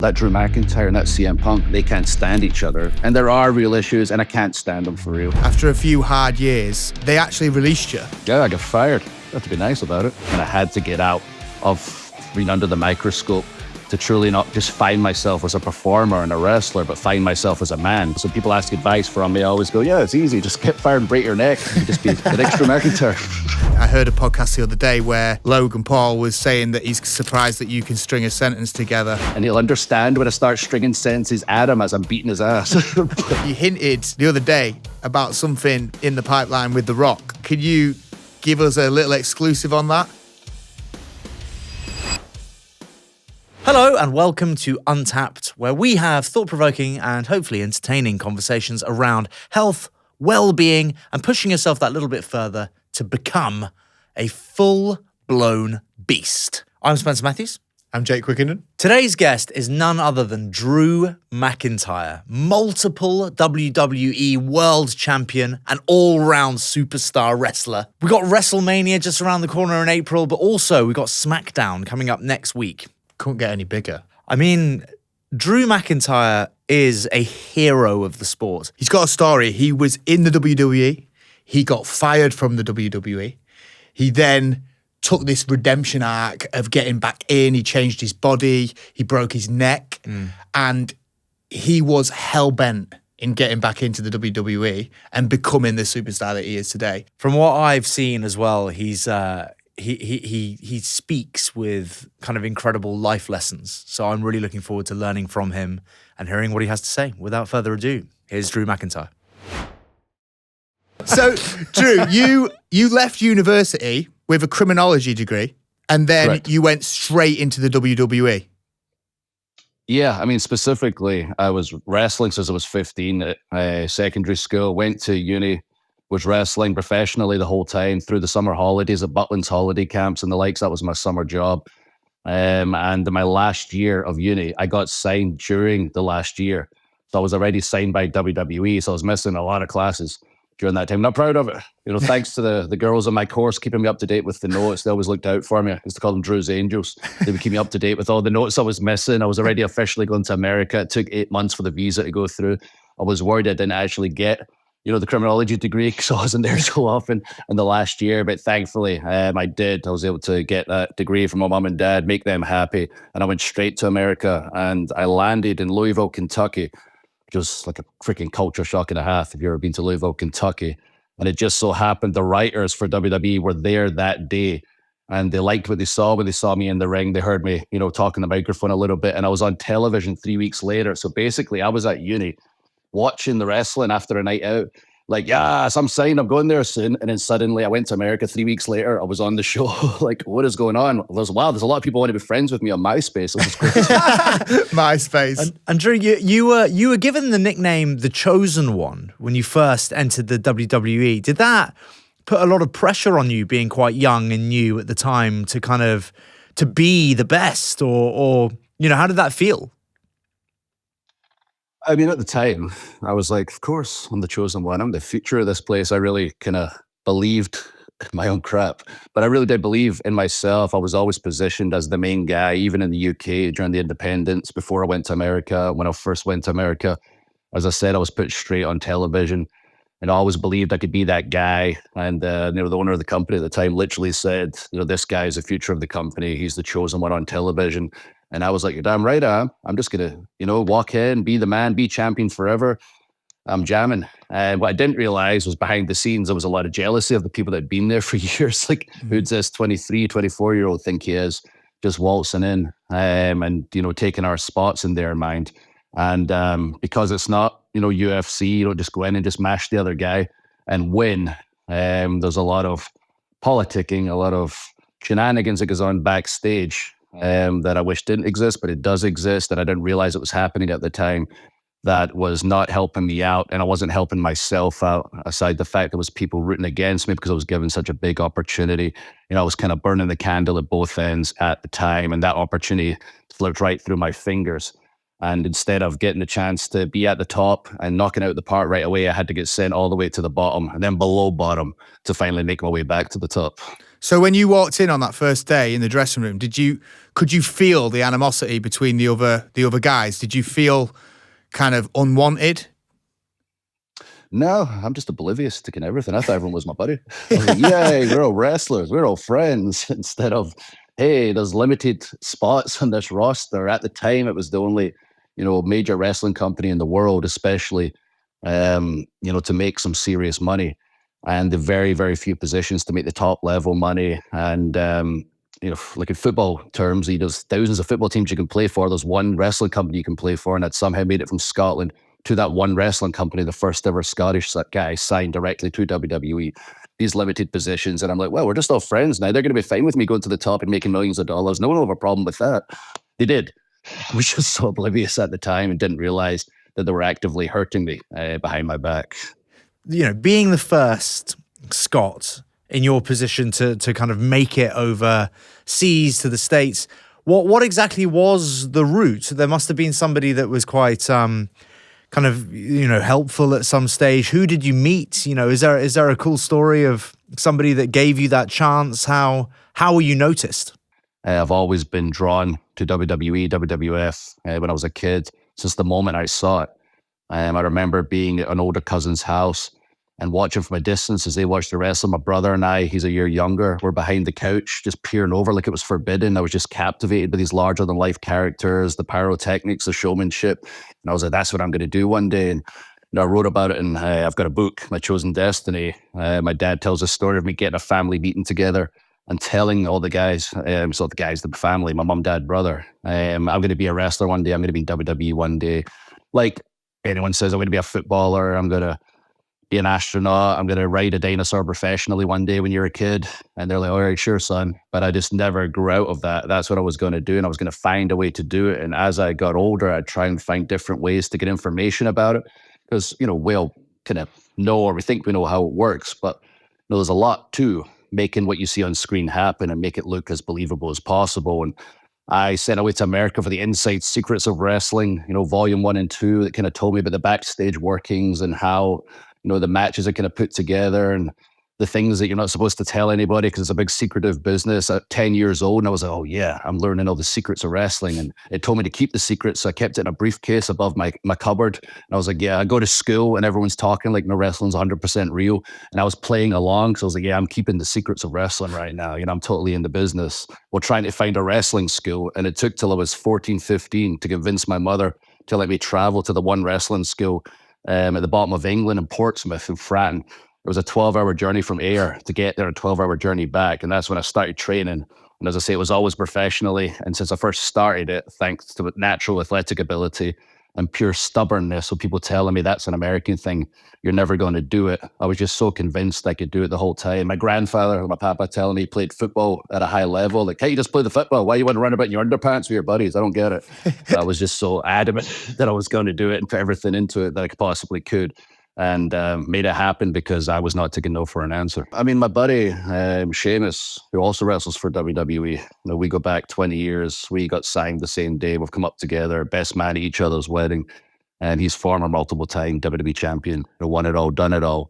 That Drew McIntyre and that CM Punk, they can't stand each other. And there are real issues, and I can't stand them for real. After a few hard years, they actually released you. Yeah, I got fired. I have to be nice about it. And I had to get out of being under the microscope to truly not just find myself as a performer and a wrestler, but find myself as a man. So people ask advice from me, I always go, yeah, it's easy. Just get fired and break your neck. You just be the next Drew McIntyre. I heard a podcast the other day where Logan Paul was saying that he's surprised that you can string a sentence together. And he'll understand when I start stringing sentences at him as I'm beating his ass. You hinted the other day about something in the pipeline with The Rock. Could you give us a little exclusive on that? Hello and welcome to Untapped, where we have thought-provoking and hopefully entertaining conversations around health, well-being, and pushing yourself that little bit further to become a full-blown beast. I'm Spencer Matthews. I'm Jake Quickenden. Today's guest is none other than Drew McIntyre, multiple WWE World Champion and all-round superstar wrestler. We got WrestleMania just around the corner in April, but also we got SmackDown coming up next week. Couldn't get any bigger. I mean, Drew McIntyre is a hero of the sport. He's got a story. He was in the WWE. He got fired from the WWE. He then took this redemption arc of getting back in. He changed his body. He broke his neck. And he was hell-bent in getting back into the WWE and becoming the superstar that he is today. From what I've seen as well, he's he speaks with kind of incredible life lessons. So I'm really looking forward to learning from him and hearing what he has to say. Without further ado, here's Drew McIntyre. So, Drew, you left university with a criminology degree, and then Correct. You went straight into the WWE. Yeah, I mean, specifically, I was wrestling since I was 15 at secondary school, went to uni, was wrestling professionally the whole time through the summer holidays at Butlins holiday camps and the likes. That was my summer job. And in my last year of uni, I got signed during the last year. So I was already signed by WWE. So I was missing a lot of classes during that time. Not proud of it. You know, thanks to the girls on my course keeping me up to date with the notes. They always looked out for me. I used to call them Drew's Angels. They would keep me up to date with all the notes I was missing. I was already officially going to America. It took 8 months for the visa to go through. I was worried I didn't actually get the criminology degree because I wasn't there so often in the last year. But thankfully, I did. I was able to get that degree from my mom and dad, make them happy. And I went straight to America and I landed in Louisville, Kentucky. Just like a freaking culture shock and a half if you've ever been to Louisville, Kentucky. And it just so happened the writers for WWE were there that day. And they liked what they saw when they saw me in the ring. They heard me, talking the microphone a little bit. And I was on television 3 weeks later. So basically, I was at uni watching the wrestling after a night out, like, yes, I'm signed, I'm going there soon. And then suddenly I went to America 3 weeks later, I was on the show. Like, what is going on? There's a lot of people want to be friends with me on MySpace. It was crazy. MySpace. And Drew, you were given the nickname The Chosen One when you first entered the WWE. Did that put a lot of pressure on you being quite young and new at the time to be the best or how did that feel? I mean, at the time, I was like, of course, I'm the chosen one. I'm the future of this place. I really kind of believed my own crap, but I really did believe in myself. I was always positioned as the main guy, even in the UK during the independence, before I went to America. When I first went to America, as I said, I was put straight on television and I always believed I could be that guy. And, the owner of the company at the time literally said, this guy is the future of the company. He's the chosen one on television. And I was like, you're damn right I am. I'm just going to, walk in, be the man, be champion forever. I'm jamming. And what I didn't realize was behind the scenes, there was a lot of jealousy of the people that had been there for years. Like, who's this 23, 24-year-old think he is? Just waltzing in and, taking our spots in their mind. And because it's not, UFC, you don't just go in and just mash the other guy and win. There's a lot of politicking, a lot of shenanigans that goes on backstage. That I wish didn't exist, but it does exist, and I didn't realize it was happening at the time. That was not helping me out, and I wasn't helping myself out, aside the fact there was people rooting against me because I was given such a big opportunity. I was kind of burning the candle at both ends at the time, and that opportunity slipped right through my fingers. And instead of getting the chance to be at the top and knocking out the park right away, I had to get sent all the way to the bottom and then below bottom to finally make my way back to the top. So when you walked in on that first day in the dressing room, could you feel the animosity between the other guys? Did you feel kind of unwanted? No, I'm just oblivious to everything. I thought everyone was my buddy. I was like, yay, we're all wrestlers, we're all friends. Instead of, hey, there's limited spots on this roster. At the time, it was the only, major wrestling company in the world, especially, to make some serious money. And the very, very few positions to make the top level money. And, like in football terms, there's thousands of football teams you can play for. There's one wrestling company you can play for, and that somehow made it from Scotland to that one wrestling company, the first ever Scottish guy signed directly to WWE. These limited positions. And I'm like, well, we're just all friends now. They're going to be fine with me going to the top and making millions of dollars. No one will have a problem with that. They did. I was just so oblivious at the time and didn't realize that they were actively hurting me behind my back. Being the first Scot in your position to kind of make it overseas to the States, what exactly was the route? There must have been somebody that was quite kind of, helpful at some stage. Who did you meet? Is there a cool story of somebody that gave you that chance? How were you noticed? I've always been drawn to WWE, WWF when I was a kid, since the moment I saw it. I remember being at an older cousin's house and watching from a distance as they watched the wrestling. My brother and I, he's a year younger, were behind the couch, just peering over like it was forbidden. I was just captivated by these larger-than-life characters, the pyrotechnics, the showmanship. And I was like, that's what I'm going to do one day. And I wrote about it, and I've got a book, My Chosen Destiny. My dad tells a story of me getting a family meeting together and telling all the guys, the family, my mom, dad, brother, I'm going to be a wrestler one day. I'm going to be in WWE one day. Like anyone says, I'm going to be a footballer. I'm going to be an astronaut. I'm going to ride a dinosaur professionally one day when you're a kid. And they're like, all right, sure, son. But I just never grew out of that. That's what I was going to do. And I was going to find a way to do it. And as I got older, I'd try and find different ways to get information about it. Because, we all kind of know, or we think we know how it works. But there's a lot to making what you see on screen happen and make it look as believable as possible. And I sent away to America for the Inside Secrets of Wrestling, volume 1 and 2, that kind of told me about the backstage workings and how, the matches are kind of put together and the things that you're not supposed to tell anybody because it's a big secretive business. At 10 years old, and I was like, oh yeah, I'm learning all the secrets of wrestling. And it told me to keep the secrets, so I kept it in a briefcase above my cupboard. And I was like, yeah, I go to school and everyone's talking like no wrestling's 100% real. And I was playing along, so I was like, yeah, I'm keeping the secrets of wrestling right now. I'm totally in the business. We're trying to find a wrestling school, and it took till I was 14, 15 to convince my mother to let me travel to the one wrestling school at the bottom of England in Portsmouth in Fratton. It was a 12-hour journey from Ayr to get there, a 12-hour journey back. And that's when I started training. And as I say, it was always professionally. And since I first started it, thanks to natural athletic ability and pure stubbornness, so people telling me that's an American thing, you're never going to do it. I was just so convinced I could do it the whole time. My grandfather, my papa telling me he played football at a high level. Like, hey, you just play the football. Why you want to run about in your underpants with your buddies? I don't get it. I was just so adamant that I was going to do it and put everything into it that I possibly could. And made it happen because I was not taking no for an answer. I mean, my buddy, Sheamus, who also wrestles for WWE, we go back 20 years. We got signed the same day. We've come up together, best man at each other's wedding. And he's former multiple-time WWE champion, won it all, done it all.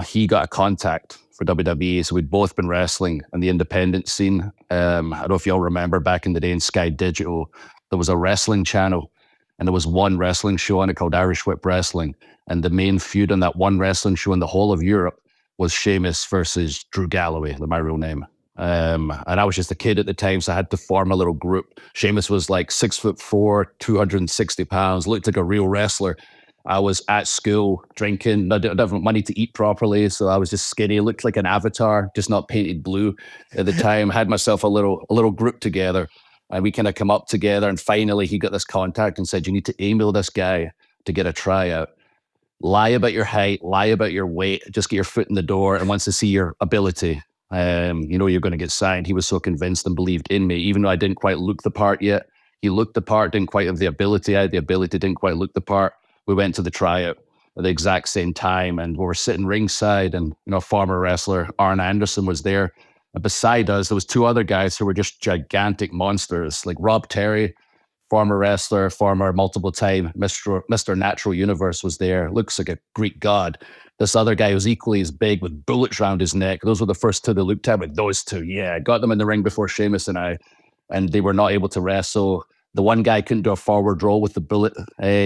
He got a contact for WWE, so we'd both been wrestling in the independent scene. I don't know if y'all remember back in the day in Sky Digital, there was a wrestling channel, and there was one wrestling show on it called Irish Whip Wrestling. And the main feud on that one wrestling show in the whole of Europe was Sheamus versus Drew Galloway, my real name. And I was just a kid at the time, so I had to form a little group. Sheamus was like 6'4", 260 pounds, looked like a real wrestler. I was at school drinking. I didn't have money to eat properly, so I was just skinny. Looked like an avatar, just not painted blue at the time. Had myself a little group together, and we kind of come up together. And finally, he got this contact and said, "You need to email this guy to get a tryout. Lie about your height, lie about your weight, just get your foot in the door, and wants to see your ability. You're going to get signed." He was so convinced and believed in me, even though I didn't quite look the part yet. He looked the part, didn't quite have the ability. I had the ability, didn't quite look the part. We went to the tryout at the exact same time, and we were sitting ringside, and former wrestler Arn Anderson was there. And beside us, there was two other guys who were just gigantic monsters, like Rob Terry, former wrestler, former multiple-time Mr. Natural Universe was there. Looks like a Greek god. This other guy was equally as big with bullets around his neck. Those were the first two they looked at, with those two. Yeah, got them in the ring before Sheamus and I, and they were not able to wrestle. The one guy couldn't do a forward roll with the bullet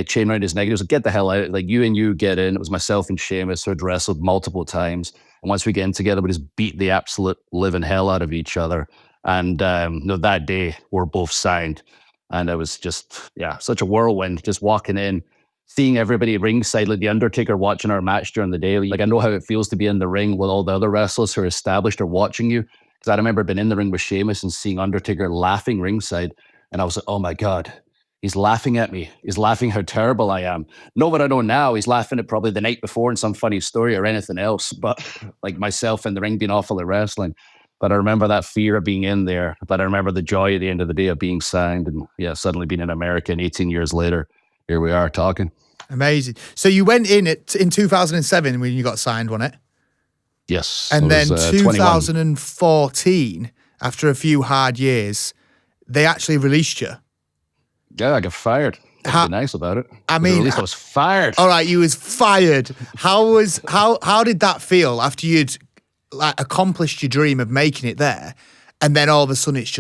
chain around his neck. He was like, get the hell out. Like, you and you get in. It was myself and Sheamus who had wrestled multiple times. And once we get in together, we just beat the absolute living hell out of each other. And that day, we're both signed. And it was just, such a whirlwind, just walking in, seeing everybody ringside, like the Undertaker watching our match during the day. Like, I know how it feels to be in the ring with all the other wrestlers who are established or watching you. Because I remember being in the ring with Sheamus and seeing Undertaker laughing ringside. And I was like, oh my God, he's laughing at me. He's laughing how terrible I am. Know what I know now, he's laughing at probably the night before in some funny story or anything else. But like myself in the ring being awful at wrestling. But I remember that fear of being in there. But I remember the joy at the end of the day of being signed. And suddenly being in America. And 18 years later, here we are talking. Amazing. So you went in in 2007 when you got signed, wasn't it? Yes. And then 21. 2014, after a few hard years, they actually released you. Yeah, I got fired. Be nice about it. I mean, at least I was fired. All right, you was fired. How did that feel after you'd accomplished your dream of making it there, and then all of a sudden it's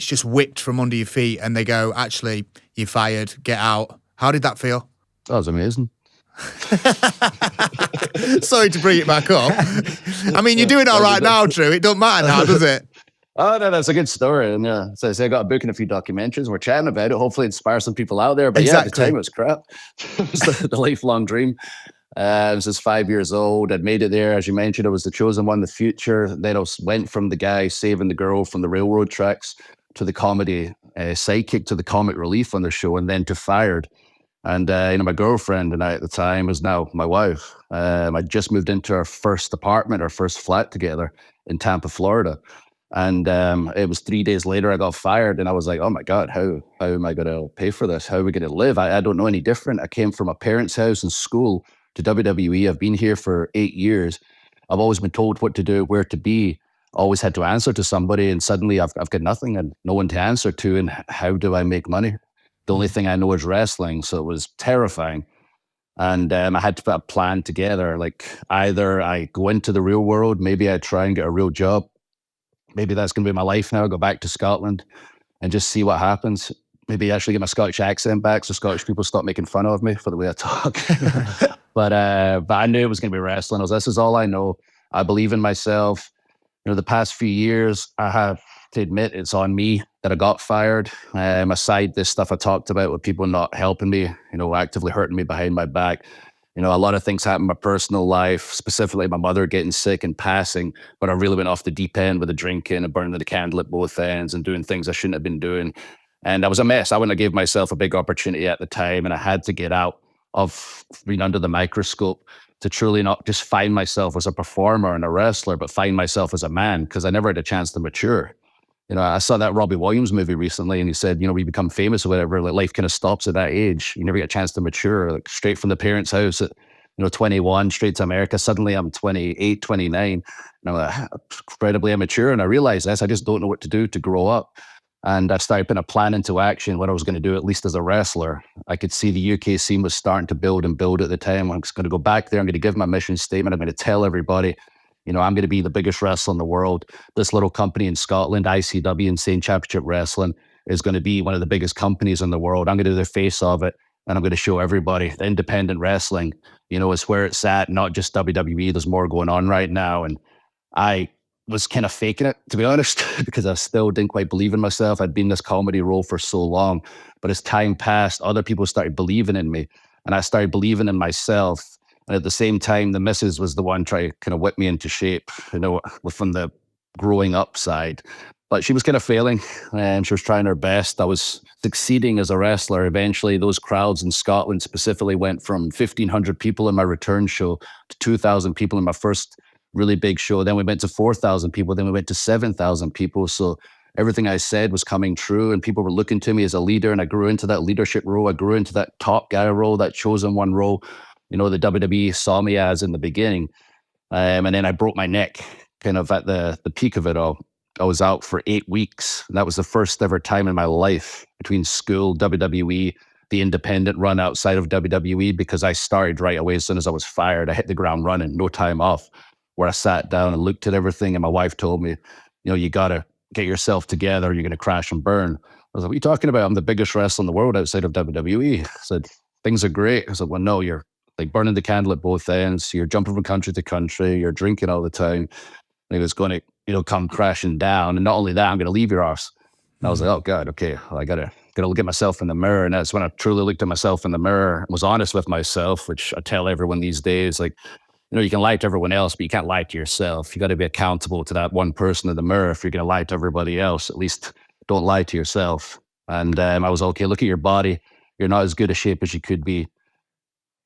just whipped from under your feet, and they go, actually, you're fired. Get out. How did that feel? That was amazing. Sorry to bring it back up. I mean, you're doing all right now, Drew. It don't matter now, does it? Oh, no, that's a good story. And so I say I got a book and a few documentaries. We're chatting about it. Hopefully inspire some people out there. But at the time it was crap. It was the lifelong dream. I was just 5 years old. I'd made it there. As you mentioned, I was the chosen one, the future. Then I went from the guy saving the girl from the railroad tracks to the comedy sidekick to the comic relief on the show, and then to fired. And my girlfriend and I at the time was now my wife. I just moved into our first apartment, our first flat together in Tampa, Florida. And it was 3 days later I got fired, and I was like, oh my God, how am I going to pay for this? How are we going to live? I don't know any different. I came from a parents' house and school to WWE. I've been here for 8 years. I've always been told what to do, where to be. Always had to answer to somebody, and suddenly I've got nothing and no one to answer to. And how do I make money? The only thing I know is wrestling, so it was terrifying. And I had to put a plan together. Like, either I go into the real world, maybe I try and get a real job. Maybe that's going to be my life now. Go back to Scotland and just see what happens. Maybe actually get my Scottish accent back so Scottish people stop making fun of me for the way I talk. But I knew it was going to be wrestling. This is all I know. I believe in myself. The past few years, I have to admit it's on me that I got fired. Aside this stuff I talked about with people not helping me, actively hurting me behind my back. A lot of things happened in my personal life, specifically my mother getting sick and passing, but I really went off the deep end with the drinking and burning the candle at both ends and doing things I shouldn't have been doing. And I was a mess. I wouldn't have gave myself a big opportunity at the time, and I had to get out of being under the microscope to truly not just find myself as a performer and a wrestler, but find myself as a man, because I never had a chance to mature. I saw that Robbie Williams movie recently, and he said, we become famous or whatever, like life kind of stops at that age. You never get a chance to mature, like straight from the parents' house at, 21, straight to America. Suddenly I'm 28, 29, and I'm like, incredibly immature. And I realized this, I just don't know what to do to grow up. And I started putting a plan into action, what I was going to do, at least as a wrestler. I could see the UK scene was starting to build and build at the time. I'm just going to go back there. I'm going to give my mission statement. I'm going to tell everybody, I'm going to be the biggest wrestler in the world. This little company in Scotland, ICW, Insane Championship Wrestling, is going to be one of the biggest companies in the world. I'm going to do the face of it, and I'm going to show everybody that independent wrestling, is where it's at, not just WWE. There's more going on right now. And I was kind of faking it, to be honest, because I still didn't quite believe in myself. I'd been in this comedy role for so long. But as time passed, other people started believing in me, and I started believing in myself. And at the same time, the missus was the one trying to kind of whip me into shape, from the growing up side. But she was kind of failing, and she was trying her best. I was succeeding as a wrestler. Eventually, those crowds in Scotland specifically went from 1,500 people in my return show to 2,000 people in my first really big show. Then we went to 4,000 people. Then we went to 7,000 people. So everything I said was coming true, and people were looking to me as a leader, and I grew into that leadership role. I grew into that top guy role, that chosen one role, the WWE saw me as in the beginning. And then I broke my neck kind of at the peak of it all. I was out for 8 weeks. And that was the first ever time in my life I between school, WWE, the independent run outside of WWE, because I started right away. As soon as I was fired, I hit the ground running, no time off, where I sat down and looked at everything. And my wife told me, you got to get yourself together. You're going to crash and burn. I was like, what are you talking about? I'm the biggest wrestler in the world outside of WWE. I said, things are great. I said, well, no, you're like burning the candle at both ends. You're jumping from country to country. You're drinking all the time. And it was going to, come crashing down. And not only that, I'm going to leave your arse. And I was like, oh God, okay, well, I gotta look at myself in the mirror. And that's when I truly looked at myself in the mirror and was honest with myself, which I tell everyone these days, like, you can lie to everyone else, but you can't lie to yourself. You got to be accountable to that one person in the mirror. If you're going to lie to everybody else, at least don't lie to yourself. And I was okay. Look at your body. You're not as good a shape as you could be.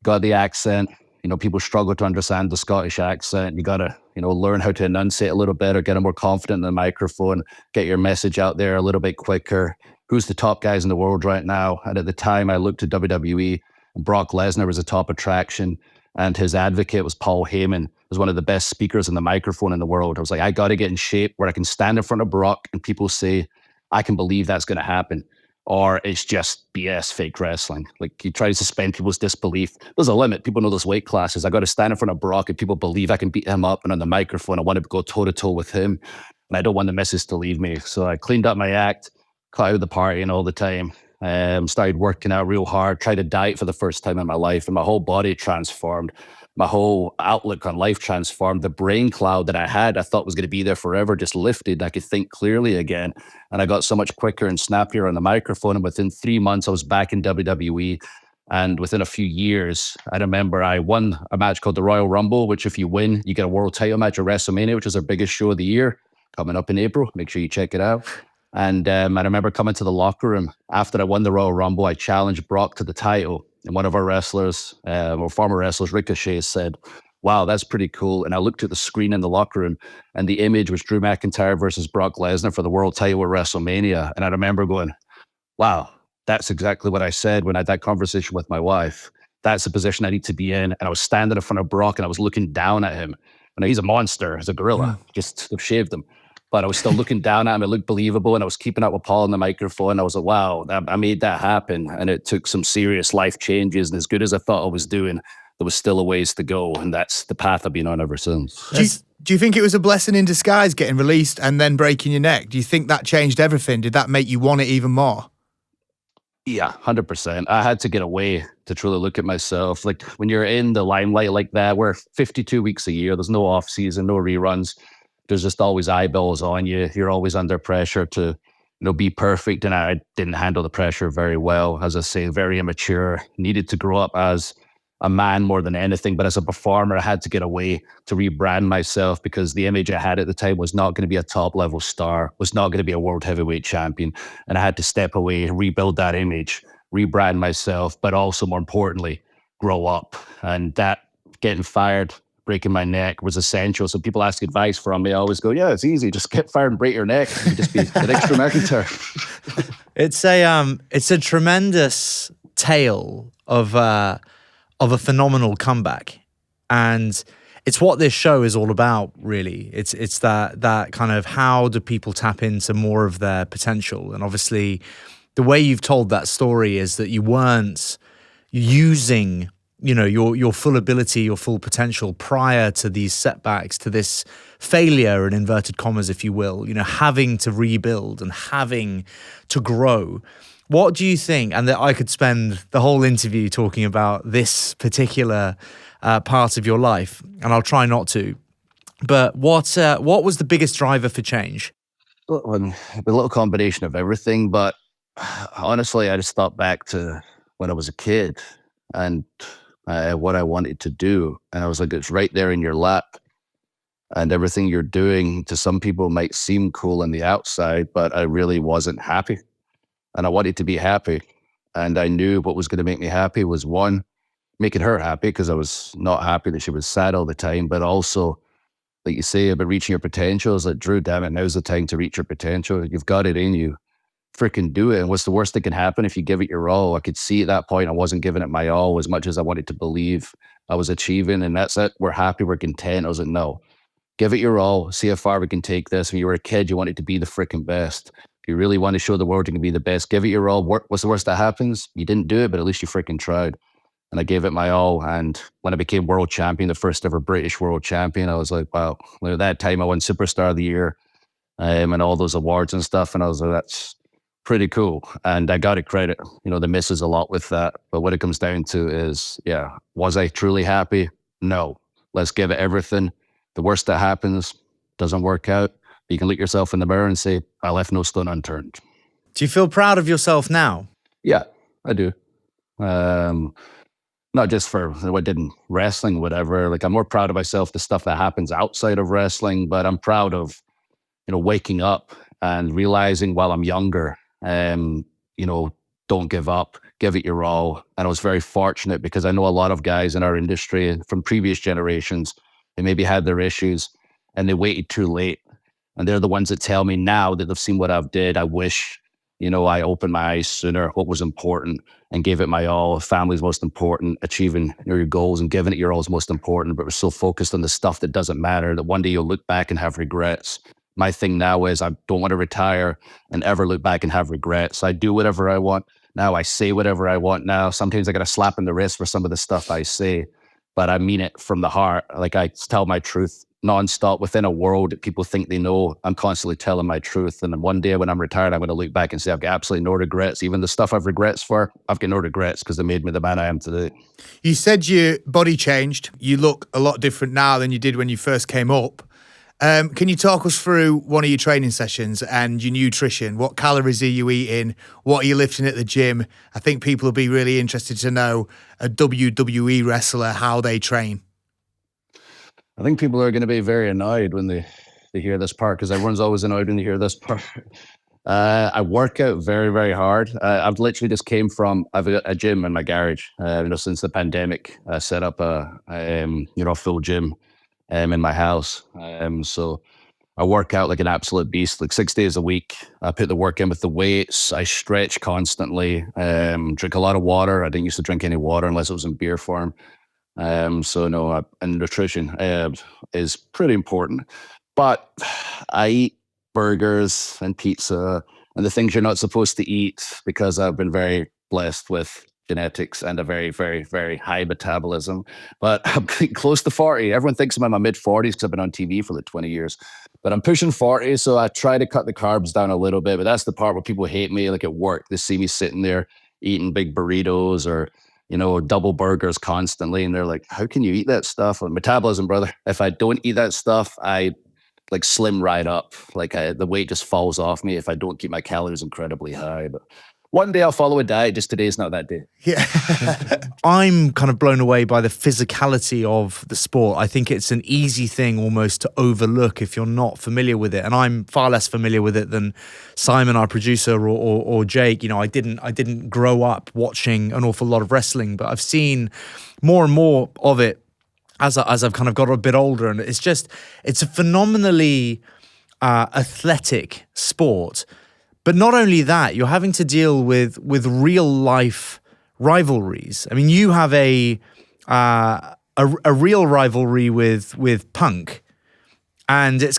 Got the accent. People struggle to understand the Scottish accent. You got to, learn how to enunciate a little better, get more confident in the microphone, get your message out there a little bit quicker. Who's the top guys in the world right now? And at the time, I looked at WWE, and Brock Lesnar was a top attraction, and his advocate was Paul Heyman, was one of the best speakers in the microphone in the world. I was like, I got to get in shape where I can stand in front of Brock and people say, I can believe that's going to happen. Or it's just BS, fake wrestling. Like, you try to suspend people's disbelief. There's a limit. People know there's weight classes. I got to stand in front of Brock and people believe I can beat him up. And on the microphone, I want to go toe to toe with him. And I don't want the missus to leave me. So I cleaned up my act, cut out the partying all the time. Started working out real hard, tried to diet for the first time in my life. And my whole body transformed. My whole outlook on life transformed. The brain cloud that I had, I thought was going to be there forever, just lifted. I could think clearly again. And I got so much quicker and snappier on the microphone. And within 3 months, I was back in WWE. And within a few years, I remember I won a match called the Royal Rumble, which if you win, you get a world title match at WrestleMania, which is our biggest show of the year, coming up in April. Make sure you check it out. And I remember coming to the locker room after I won the Royal Rumble. I challenged Brock to the title. And one of our wrestlers, or former wrestlers, Ricochet, said, wow, that's pretty cool. And I looked at the screen in the locker room, and the image was Drew McIntyre versus Brock Lesnar for the world title at WrestleMania. And I remember going, wow, that's exactly what I said when I had that conversation with my wife. That's the position I need to be in. And I was standing in front of Brock and I was looking down at him. And he's a monster, he's a gorilla, just shaved him. But I was still looking down at him. It looked believable. And I was keeping up with Paul on the microphone. I was like, wow, I made that happen. And it took some serious life changes. And as good as I thought I was doing, there was still a ways to go. And that's the path I've been on ever since. Do you think it was a blessing in disguise getting released and then breaking your neck? Do you think that changed everything? Did that make you want it even more? Yeah, 100%. I had to get away to truly look at myself. Like, when you're in the limelight like that, we're 52 weeks a year. There's no off season, no reruns. There's just always eyeballs on you. You're always under pressure to, be perfect. And I didn't handle the pressure very well. As I say, very immature. Needed to grow up as a man more than anything. But as a performer, I had to get away to rebrand myself, because the image I had at the time was not going to be a top level star, was not going to be a world heavyweight champion. And I had to step away, rebuild that image, rebrand myself, but also more importantly, grow up. And that getting fired, breaking my neck was essential. So people ask advice from me, I always go, yeah, it's easy. Just get fired and break your neck. You just be the next Drew McIntyre. It's a tremendous tale of a phenomenal comeback. And it's what this show is all about, really. It's that kind of, how do people tap into more of their potential? And obviously the way you've told that story is that you weren't using your full ability, your full potential prior to these setbacks, to this failure, in inverted commas, if you will, having to rebuild and having to grow. What do you think? And that I could spend the whole interview talking about this particular part of your life, and I'll try not to. But what was the biggest driver for change? Well, a little combination of everything, but honestly, I just thought back to when I was a kid and what I wanted to do. And I was like, it's right there in your lap. And everything you're doing, to some people, might seem cool on the outside, but I really wasn't happy. And I wanted to be happy. And I knew what was going to make me happy was, one, making her happy, because I was not happy that she was sad all the time, but also, like you say, about reaching your potential. It's like, Drew, damn it, now's the time to reach your potential. You've got it in you. Freaking do it. And what's the worst that can happen if you give it your all? I could see at that point I wasn't giving it my all as much as I wanted to believe I was achieving. And that's it. We're happy. We're content. I was like, no, give it your all. See how far we can take this. When you were a kid, you wanted to be the freaking best. you really want to show the world you can be the best, give it your all. What's the worst that happens? You didn't do it, but at least you freaking tried. And I gave it my all. And when I became world champion, the first ever British world champion, I was like, wow. At that time, I won Superstar of the Year and all those awards and stuff. And I was like, that's pretty cool. And I got to credit, the misses a lot with that. But what it comes down to is, was I truly happy? No. Let's give it everything. The worst that happens doesn't work out. You can look yourself in the mirror and say, I left no stone unturned. Do you feel proud of yourself now? Yeah, I do. Not just for what I did in wrestling, whatever. Like, I'm more proud of myself, the stuff that happens outside of wrestling, but I'm proud of, waking up and realizing while I'm younger, don't give up, give it your all. And I was very fortunate because I know a lot of guys in our industry from previous generations, they maybe had their issues and they waited too late. And they're the ones that tell me now that they've seen what I've did. I wish, I opened my eyes sooner, what was important, and gave it my all. Family's most important. Achieving your goals and giving it your all is most important. But we're so focused on the stuff that doesn't matter that one day you'll look back and have regrets. My thing now is I don't want to retire and ever look back and have regrets. I do whatever I want now. I say whatever I want now. Sometimes I got a slap in the wrist for some of the stuff I say, but I mean it from the heart. Like, I tell my truth nonstop within a world that people think they know. I'm constantly telling my truth. And then one day when I'm retired, I'm going to look back and say, I've got absolutely no regrets. Even the stuff I've regrets for, I've got no regrets because they made me the man I am today. You said your body changed. You look a lot different now than you did when you first came up. Can you talk us through one of your training sessions and your nutrition? What calories are you eating? What are you lifting at the gym? I think people will be really interested to know a WWE wrestler, how they train. I think people are going to be very annoyed when they hear this part, because everyone's always annoyed when they hear this part. I work out very, very hard. I've literally just came from a gym in my garage. Since the pandemic, I set up a full gym in my house. So I work out like an absolute beast, like 6 days a week. I put the work in with the weights. I stretch constantly, drink a lot of water. I didn't used to drink any water unless it was in beer form. And nutrition is pretty important. But I eat burgers and pizza and the things you're not supposed to eat because I've been very blessed with genetics and a very, very, very high metabolism. But I'm getting close to 40. Everyone thinks I'm in my mid-40s because I've been on TV for like 20 years. But I'm pushing 40, so I try to cut the carbs down a little bit. But that's the part where people hate me, like at work. They see me sitting there eating big burritos or double burgers constantly. And they're like, how can you eat that stuff? Like, metabolism, brother. If I don't eat that stuff, I like slim right up. Like the weight just falls off me if I don't keep my calories incredibly high. But one day I'll follow a diet. Just today's not that day. Yeah. I'm kind of blown away by the physicality of the sport. I think it's an easy thing almost to overlook if you're not familiar with it. And I'm far less familiar with it than Simon, our producer, or Jake. I didn't grow up watching an awful lot of wrestling, but I've seen more and more of it as I've kind of got a bit older. And it's a phenomenally athletic sport. But not only that, you're having to deal with real life rivalries. I mean, you have a real rivalry with Punk, and it's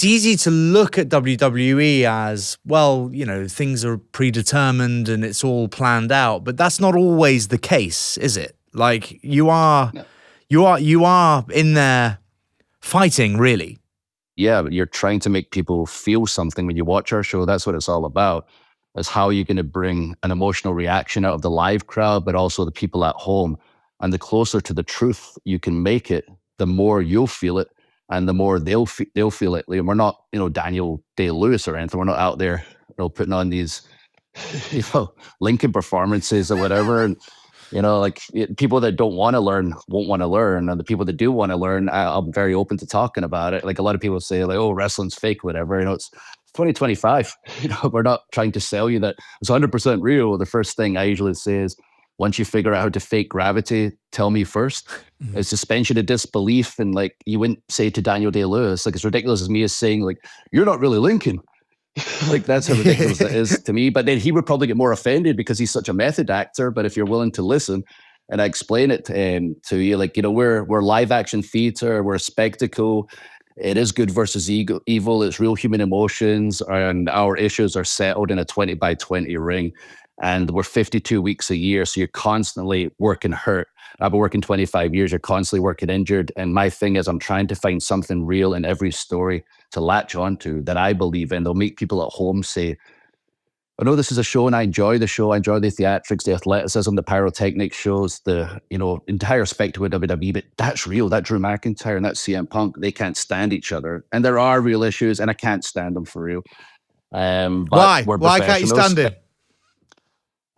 easy to look at WWE as, well, things are predetermined and it's all planned out, but that's not always the case, is it? Like, you are in there fighting, really. Yeah, but you're trying to make people feel something when you watch our show. That's what it's all about. Is how you're going to bring an emotional reaction out of the live crowd, but also the people at home. And the closer to the truth you can make it, the more you'll feel it, and the more they'll feel it. Like, we're not, Daniel Day-Lewis or anything. We're not out there, putting on these, Lincoln performances or whatever. And people that don't want to learn won't want to learn, and the people that do want to learn, I'm very open to talking about it. Like, a lot of people say, like, oh, wrestling's fake, whatever. It's 2025. We're not trying to sell you that it's 100% real. The first thing I usually say is, once you figure out how to fake gravity, tell me first. Mm-hmm. It's suspension of disbelief, and like, you wouldn't say to Daniel Day-Lewis, like, as ridiculous as me as saying, like, you're not really Lincoln. Like, that's how ridiculous it is to me. But then he would probably get more offended because he's such a method actor. But if you're willing to listen and I explain it to you, like, we're live action theater, we're a spectacle. it is good versus evil. It's real human emotions, and our issues are settled in a 20 by 20 ring. And we're 52 weeks a year, so you're constantly working hurt. I've been working 25 years, you're constantly working injured. And my thing is, I'm trying to find something real in every story to latch onto that I believe in. They'll make people at home say, I know this is a show and I enjoy the show. I enjoy the theatrics, the athleticism, the pyrotechnic shows, the entire spectacle of WWE, but that's real. That Drew McIntyre and that CM Punk, they can't stand each other. And there are real issues, and I can't stand them for real. But Why? we're Why can't you professionals. stand it?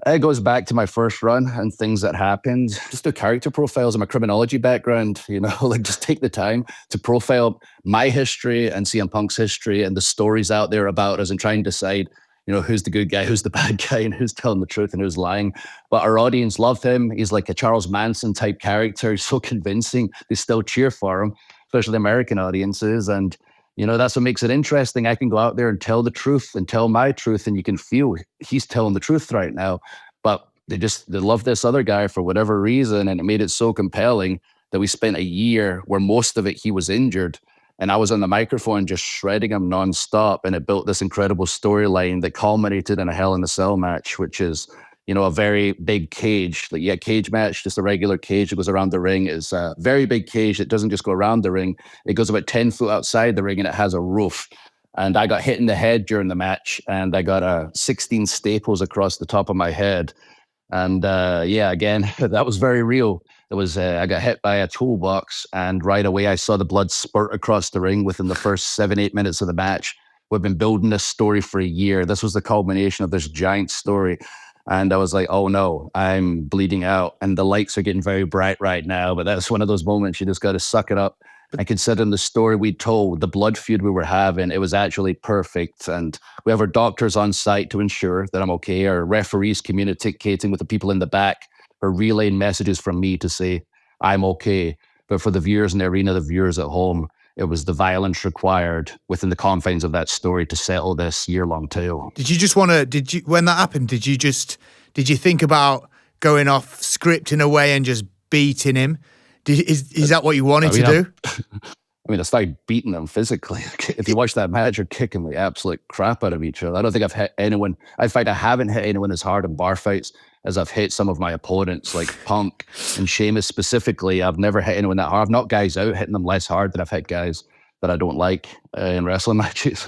It goes back to my first run and things that happened. Just the character profiles and my criminology background, like just take the time to profile my history and CM Punk's history and the stories out there about us and try and decide, who's the good guy, who's the bad guy, and who's telling the truth and who's lying. But our audience love him. He's like a Charles Manson type character. He's so convincing. They still cheer for him, especially American audiences. And that's what makes it interesting. I can go out there and tell the truth and tell my truth, and you can feel he's telling the truth right now. But they love this other guy for whatever reason, and it made it so compelling that we spent a year where most of it he was injured, and I was on the microphone just shredding him nonstop, and it built this incredible storyline that culminated in a Hell in a Cell match, which is a very big cage. Like, cage match, just a regular cage that goes around the ring, is a very big cage that doesn't just go around the ring. It goes about 10 foot outside the ring, and it has a roof. And I got hit in the head during the match, and I got 16 staples across the top of my head. And again, that was very real. It was I got hit by a toolbox, and right away I saw the blood spurt across the ring within the first 7-8 minutes of the match. We've been building this story for a year. This was the culmination of this giant story. And I was like, oh no, I'm bleeding out. And the lights are getting very bright right now. But that's one of those moments you just got to suck it up. And considering the story we told, the blood feud we were having, it was actually perfect. And we have our doctors on site to ensure that I'm okay. Our referees communicating with the people in the back, or relaying messages from me to say, I'm okay. But for the viewers in the arena, the viewers at home, it was the violence required within the confines of that story to settle this year-long tale. When that happened, did you think about going off script in a way and just beating him? Is that what you wanted to do? I started beating them physically. If you watch that match, you're kicking the absolute crap out of each other. I don't think I've hit anyone. In fact, I haven't hit anyone as hard in bar fights as I've hit some of my opponents, like Punk and Sheamus specifically. I've never hit anyone that hard. I've knocked guys out, hitting them less hard than I've hit guys that I don't like in wrestling matches.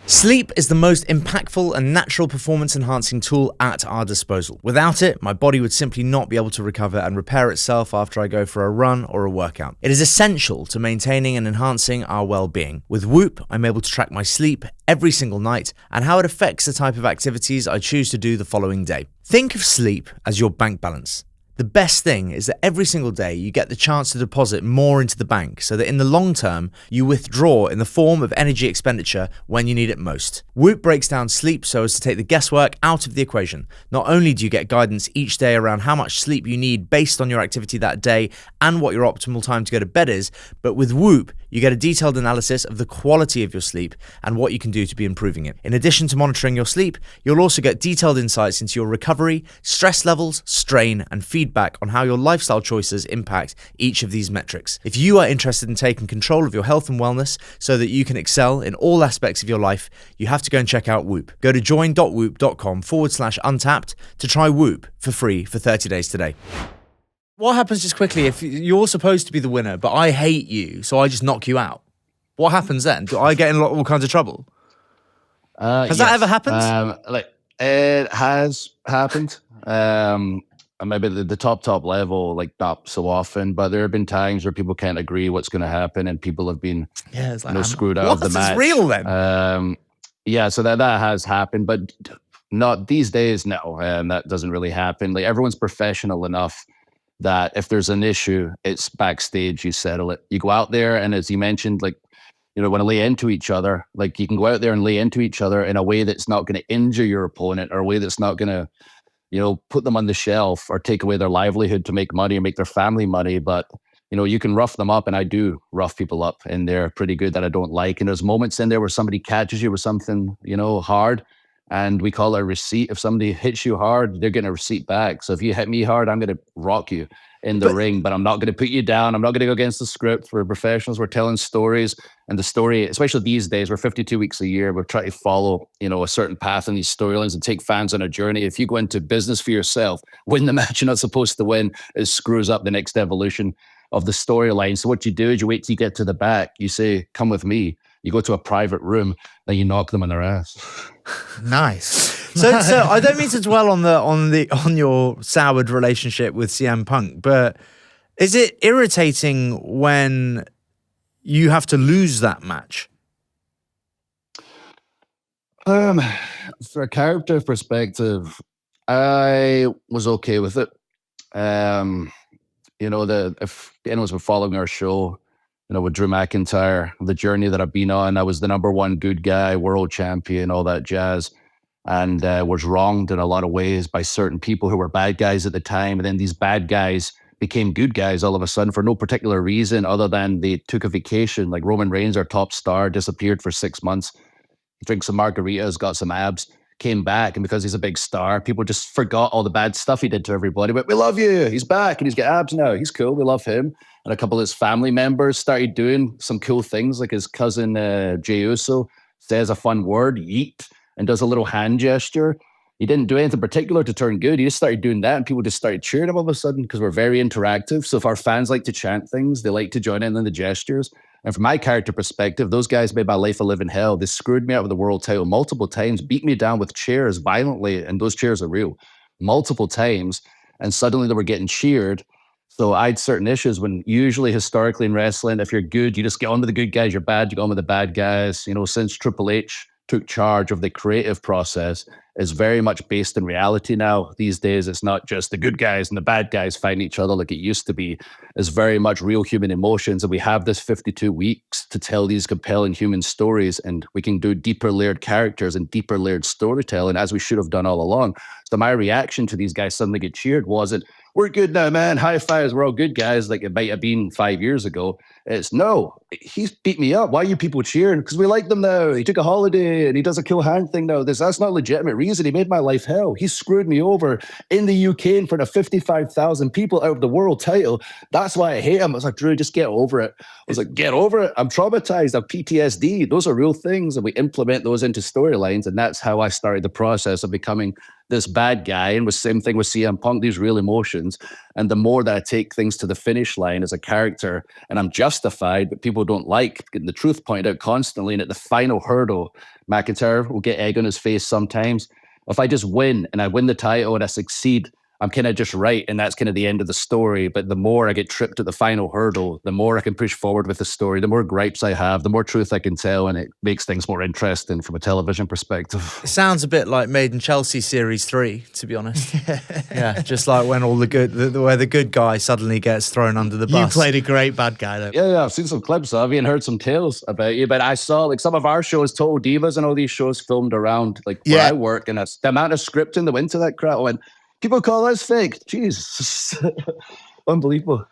Sleep is the most impactful and natural performance-enhancing tool at our disposal. Without it, my body would simply not be able to recover and repair itself after I go for a run or a workout. It is essential to maintaining and enhancing our well-being. With Whoop, I'm able to track my sleep every single night and how it affects the type of activities I choose to do the following day. Think of sleep as your bank balance. The best thing is that every single day you get the chance to deposit more into the bank so that in the long term, you withdraw in the form of energy expenditure when you need it most. Whoop breaks down sleep so as to take the guesswork out of the equation. Not only do you get guidance each day around how much sleep you need based on your activity that day and what your optimal time to go to bed is, but with Whoop, you get a detailed analysis of the quality of your sleep and what you can do to be improving it. In addition to monitoring your sleep, you'll also get detailed insights into your recovery, stress levels, strain, and feedback on how your lifestyle choices impact each of these metrics. If you are interested in taking control of your health and wellness so that you can excel in all aspects of your life, you have to go and check out Whoop. Go to join.whoop.com/untapped to try Whoop for free for 30 days today. What happens, just quickly, if you're supposed to be the winner, but I hate you, so I just knock you out? What happens then? Do I get in all kinds of trouble? Has that ever happened? It has happened. Maybe the top level, like not so often, but there have been times where people can't agree what's going to happen, and people have been screwed out of the match. What's real then? So that has happened, but not these days. No, that doesn't really happen. Like, everyone's professional enough that if there's an issue, it's backstage, you settle it. You go out there, and as you mentioned, want to lay into each other. Like, you can go out there and lay into each other in a way that's not going to injure your opponent, or a way that's not going to, put them on the shelf or take away their livelihood to make money or make their family money. But, you can rough them up, and I do rough people up in there pretty good that I don't like. And there's moments in there where somebody catches you with something, hard, And we call it a receipt. If somebody hits you hard, they're getting a receipt back. So if you hit me hard, I'm going to rock you in the But ring, but I'm not going to put you down. I'm not going to go against the script. We're professionals. We're telling stories. And the story, especially these days, we're 52 weeks a year. We're trying to follow, a certain path in these storylines and take fans on a journey. If you go into business for yourself, win the match you're not supposed to win, it screws up the next evolution of the storyline. So what you do is you wait till you get to the back. You say, come with me. You go to a private room, then you knock them on their ass. Nice. so I don't mean to dwell on your soured relationship with CM Punk, but is it irritating when you have to lose that match? For a character perspective, I was okay with it. If anyone's been following our show, with Drew McIntyre, the journey that I've been on, I was the number one good guy, world champion, all that jazz, and was wronged in a lot of ways by certain people who were bad guys at the time. And then these bad guys became good guys all of a sudden for no particular reason other than they took a vacation. Like Roman Reigns, our top star, disappeared for 6 months, drank some margaritas, got some abs, came back, and because he's a big star, people just forgot all the bad stuff he did to everybody. But we love you. He's back and he's got abs now. He's cool. We love him. And a couple of his family members started doing some cool things, like his cousin Jey Uso says a fun word, yeet, and does a little hand gesture. He didn't do anything particular to turn good. He just started doing that, and people just started cheering him all of a sudden because we're very interactive. So if our fans like to chant things, they like to join in on the gestures. And from my character perspective, those guys made my life a living hell. They screwed me out of the world title multiple times, beat me down with chairs violently, and those chairs are real, multiple times. And suddenly they were getting cheered. So I had certain issues when usually historically in wrestling, if you're good, you just get on with the good guys. You're bad, you go on with the bad guys. Since Triple H took charge of the creative process, is very much based in reality now. These days, it's not just the good guys and the bad guys fighting each other like it used to be. It's very much real human emotions. And we have this 52 weeks to tell these compelling human stories, and we can do deeper layered characters and deeper layered storytelling, as we should have done all along. So my reaction to these guys suddenly get cheered wasn't, we're good now, man. High fives. We're all good guys, like it might have been 5 years ago. It's no, he's beat me up. Why are you people cheering? Because we like them now. He took a holiday and he does a cool hand thing now. That's not a legitimate reason. He made my life hell. He screwed me over in the UK in front of 55,000 people out of the world title. That's why I hate him. I was like, Drew, just get over it. I was like, get over it. I'm traumatized. I have PTSD. Those are real things. And we implement those into storylines. And that's how I started the process of becoming this bad guy. And the same thing with CM Punk, these real emotions. And the more that I take things to the finish line as a character, and I'm justified, but people don't like getting the truth pointed out constantly. And at the final hurdle, McIntyre will get egg on his face sometimes. If I just win and I win the title and I succeed, I'm kind of just right. And that's kind of the end of the story. But the more I get tripped at the final hurdle, the more I can push forward with the story, the more gripes I have, the more truth I can tell. And it makes things more interesting from a television perspective. It sounds a bit like Made in Chelsea Series 3, to be honest. Yeah, just like when all where the good guy suddenly gets thrown under the bus. You played a great bad guy, though. Yeah, I've seen some clips of you and heard some tales about you. But I saw like some of our shows, Total Divas and all these shows filmed around like where I work. And the amount of scripting that went into that crap, I went, people call us fake. Jeez. Unbelievable.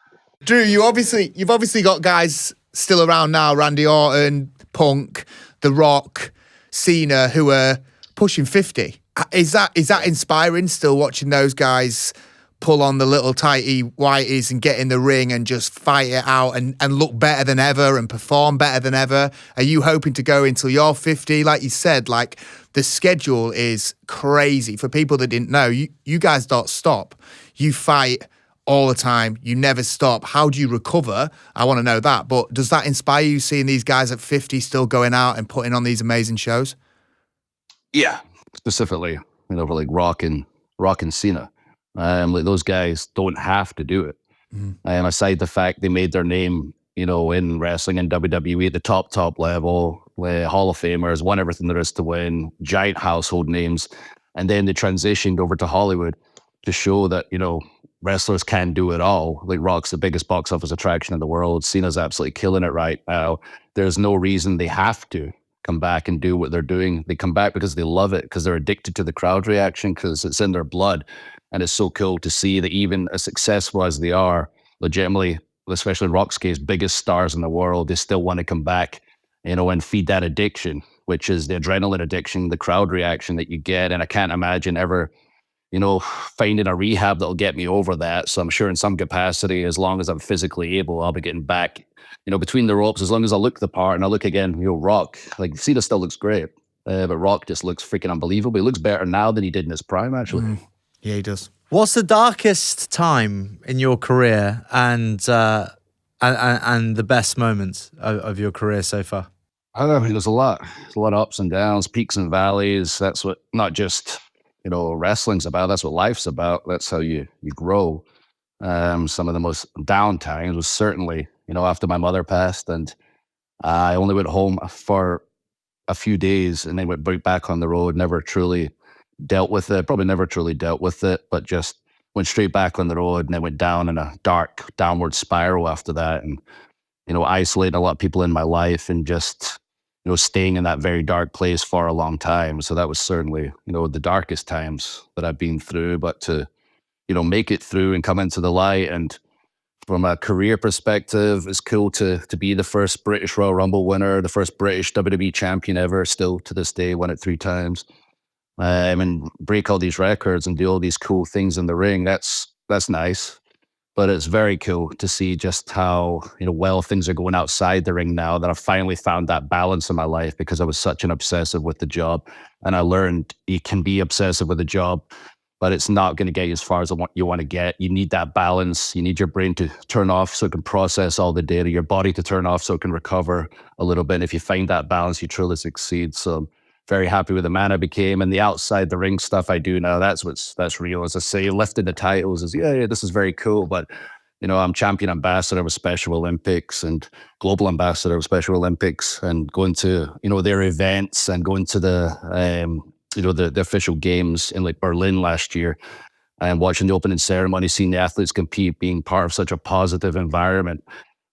Drew, you've obviously got guys still around now, Randy Orton, Punk, The Rock, Cena, who are pushing 50. Is that inspiring, still watching those guys pull on the little tighty whiteys and get in the ring and just fight it out and look better than ever and perform better than ever? Are you hoping to go until you're 50? Like you said, like the schedule is crazy. For people that didn't know, you guys don't stop. You fight all the time. You never stop. How do you recover? I want to know that. But does that inspire you, seeing these guys at 50 still going out and putting on these amazing shows? Yeah, specifically, for like Rock and Cena. Like those guys don't have to do it. Aside the fact they made their name, in wrestling and WWE at the top level, Hall of Famers, won everything there is to win, giant household names, and then they transitioned over to Hollywood to show that wrestlers can do it all. Like Rock's the biggest box office attraction in the world. Cena's absolutely killing it right now. There's no reason they have to come back and do what they're doing. They come back because they love it, because they're addicted to the crowd reaction, because it's in their blood. And it's so cool to see that even as successful as they are, legitimately, especially in Rock's case, biggest stars in the world, they still want to come back, and feed that addiction. which is the adrenaline addiction, the crowd reaction that you get. And I can't imagine ever, finding a rehab that'll get me over that. So I'm sure in some capacity, as long as I'm physically able, I'll be getting back, between the ropes, as long as I look the part. And I look again, Rock, like Cena still looks great. But Rock just looks freaking unbelievable. He looks better now than he did in his prime, actually. Yeah, he does. What's the darkest time in your career and the best moments of your career so far? I mean, there's a lot of ups and downs, peaks and valleys. That's what not just wrestling's about. That's what life's about. That's how you grow. Some of the most down times was certainly after my mother passed, and I only went home for a few days, and then went right back on the road. Never truly dealt with it. Probably never truly dealt with it, but just went straight back on the road, and then went down in a dark downward spiral after that, and isolating a lot of people in my life, and just staying in that very dark place for a long time. So that was certainly, the darkest times that I've been through, but to, make it through and come into the light. And from a career perspective, it's cool to be the first British Royal Rumble winner, the first British WWE champion ever, still to this day, won it 3 times. And break all these records and do all these cool things in the ring. That's nice. But it's very cool to see just how well things are going outside the ring now, that I've finally found that balance in my life, because I was such an obsessive with the job. And I learned you can be obsessive with a job, but it's not going to get you as far as you want to get. You need that balance. You need your brain to turn off so it can process all the data, your body to turn off so it can recover a little bit. And if you find that balance, you truly succeed. So I'm very happy with the man I became, and the outside the ring stuff I do now. That's real. As I say, lifting the titles is this is very cool. But I'm champion ambassador of Special Olympics and global ambassador of Special Olympics, and going to their events, and going to the the official games in like Berlin last year, and watching the opening ceremony, seeing the athletes compete, being part of such a positive environment.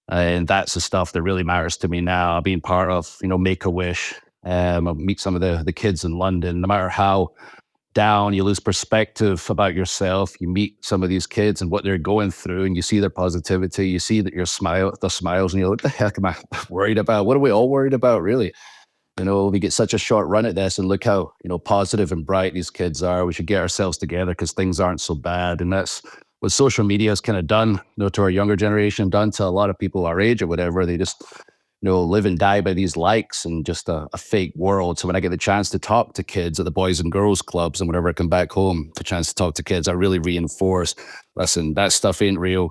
And that's the stuff that really matters to me now. Being part of, Make-A-Wish, I'll meet some of the kids in London. No matter how down you lose perspective about yourself, you meet some of these kids and what they're going through, and you see their positivity, you see that the smiles, and you're like, what the heck am I worried about? What are we all worried about, really? We get such a short run at this, and look how, positive and bright these kids are. We should get ourselves together because things aren't so bad. And that's what social media has kind of done, to our younger generation, done to a lot of people our age or whatever. They just, live and die by these likes and just a fake world. So when I get the chance to talk to kids at the Boys and Girls Clubs, and whenever I come back home, the chance to talk to kids, I really reinforce, listen, that stuff ain't real.